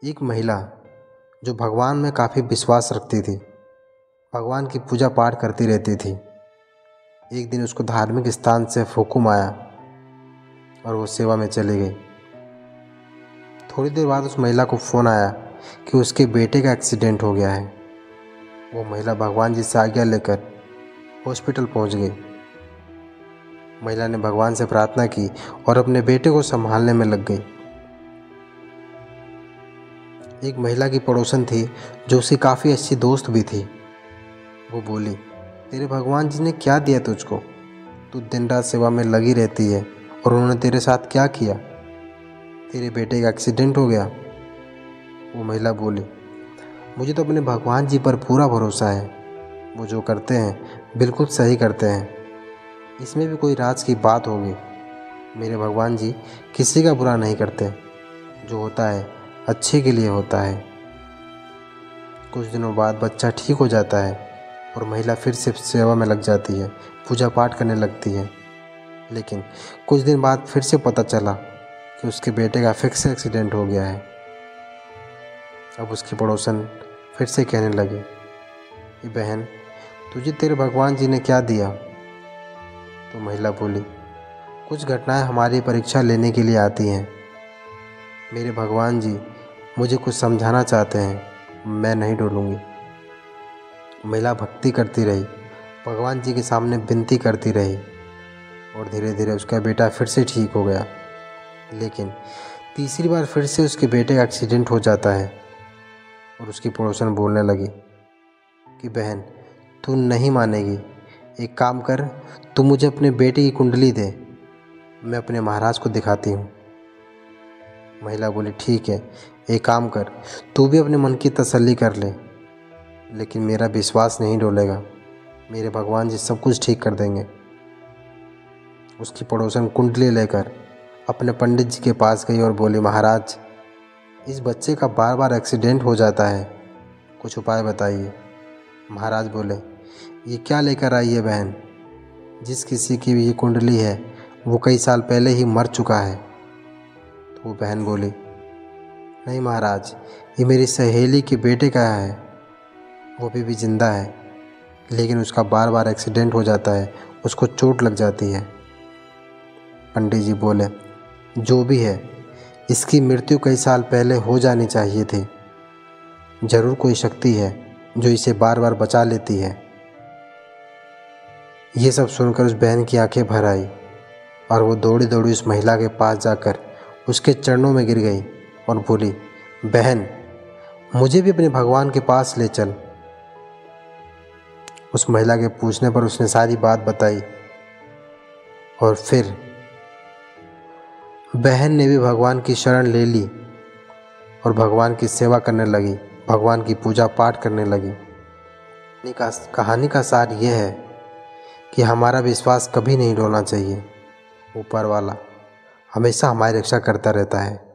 एक महिला जो भगवान में काफ़ी विश्वास रखती थी, भगवान की पूजा पाठ करती रहती थी। एक दिन उसको धार्मिक स्थान से हुक्म आया और वो सेवा में चली गई। थोड़ी देर बाद उस महिला को फ़ोन आया कि उसके बेटे का एक्सीडेंट हो गया है। वो महिला भगवान जी से आज्ञा लेकर हॉस्पिटल पहुंच गई। महिला ने भगवान से प्रार्थना की और अपने बेटे को संभालने में लग गई। एक महिला की पड़ोसन थी जो उसकी काफ़ी अच्छी दोस्त भी थी। वो बोली, तेरे भगवान जी ने क्या दिया तुझको? तू दिन रात सेवा में लगी रहती है और उन्होंने तेरे साथ क्या किया? तेरे बेटे का एक्सीडेंट हो गया। वो महिला बोली, मुझे तो अपने भगवान जी पर पूरा भरोसा है। वो जो करते हैं बिल्कुल सही करते हैं। इसमें भी कोई राज की बात होगी। मेरे भगवान जी किसी का बुरा नहीं करते। जो होता है अच्छे के लिए होता है। कुछ दिनों बाद बच्चा ठीक हो जाता है और महिला फिर से सेवा में लग जाती है, पूजा पाठ करने लगती है। लेकिन कुछ दिन बाद फिर से पता चला कि उसके बेटे का फिर से एक्सीडेंट हो गया है। अब उसकी पड़ोसन फिर से कहने लगे, ये बहन, तुझे तेरे भगवान जी ने क्या दिया? तो महिला बोली, कुछ घटनाएं हमारी परीक्षा लेने के लिए आती हैं। मेरे भगवान जी मुझे कुछ समझाना चाहते हैं, मैं नहीं डरूंगी। महिला भक्ति करती रही, भगवान जी के सामने विनती करती रही और धीरे धीरे उसका बेटा फिर से ठीक हो गया। लेकिन तीसरी बार फिर से उसके बेटे का एक्सीडेंट हो जाता है और उसकी पड़ोसन बोलने लगी कि बहन, तू नहीं मानेगी, एक काम कर, तू मुझे अपने बेटे की कुंडली दे, मैं अपने महाराज को दिखाती हूँ। महिला बोली, ठीक है, एक काम कर, तू भी अपने मन की तसल्ली कर ले, लेकिन मेरा विश्वास नहीं डोलेगा। मेरे भगवान जी सब कुछ ठीक कर देंगे। उसकी पड़ोसन कुंडली लेकर अपने पंडित जी के पास गई और बोली, महाराज, इस बच्चे का बार बार एक्सीडेंट हो जाता है, कुछ उपाय बताइए। महाराज बोले, ये क्या लेकर आई है बहन? जिस किसी की भी ये कुंडली है वो कई साल पहले ही मर चुका है। तो वो बहन बोली, नहीं महाराज, ये मेरी सहेली के बेटे का है, वो भी जिंदा है, लेकिन उसका बार बार एक्सीडेंट हो जाता है, उसको चोट लग जाती है। पंडित जी बोले, जो भी है, इसकी मृत्यु कई साल पहले हो जानी चाहिए थी। जरूर कोई शक्ति है जो इसे बार बार बचा लेती है। ये सब सुनकर उस बहन की आंखें भर आई और वो दौड़ी दौड़ी उस महिला के पास जाकर उसके चरणों में गिर गई और बोली, बहन, मुझे भी अपने भगवान के पास ले चल। उस महिला के पूछने पर उसने सारी बात बताई और फिर बहन ने भी भगवान की शरण ले ली और भगवान की सेवा करने लगी, भगवान की पूजा पाठ करने लगी। कहानी का सार यह है कि हमारा विश्वास कभी नहीं डोलना चाहिए। ऊपर वाला हमेशा हमारी रक्षा करता रहता है।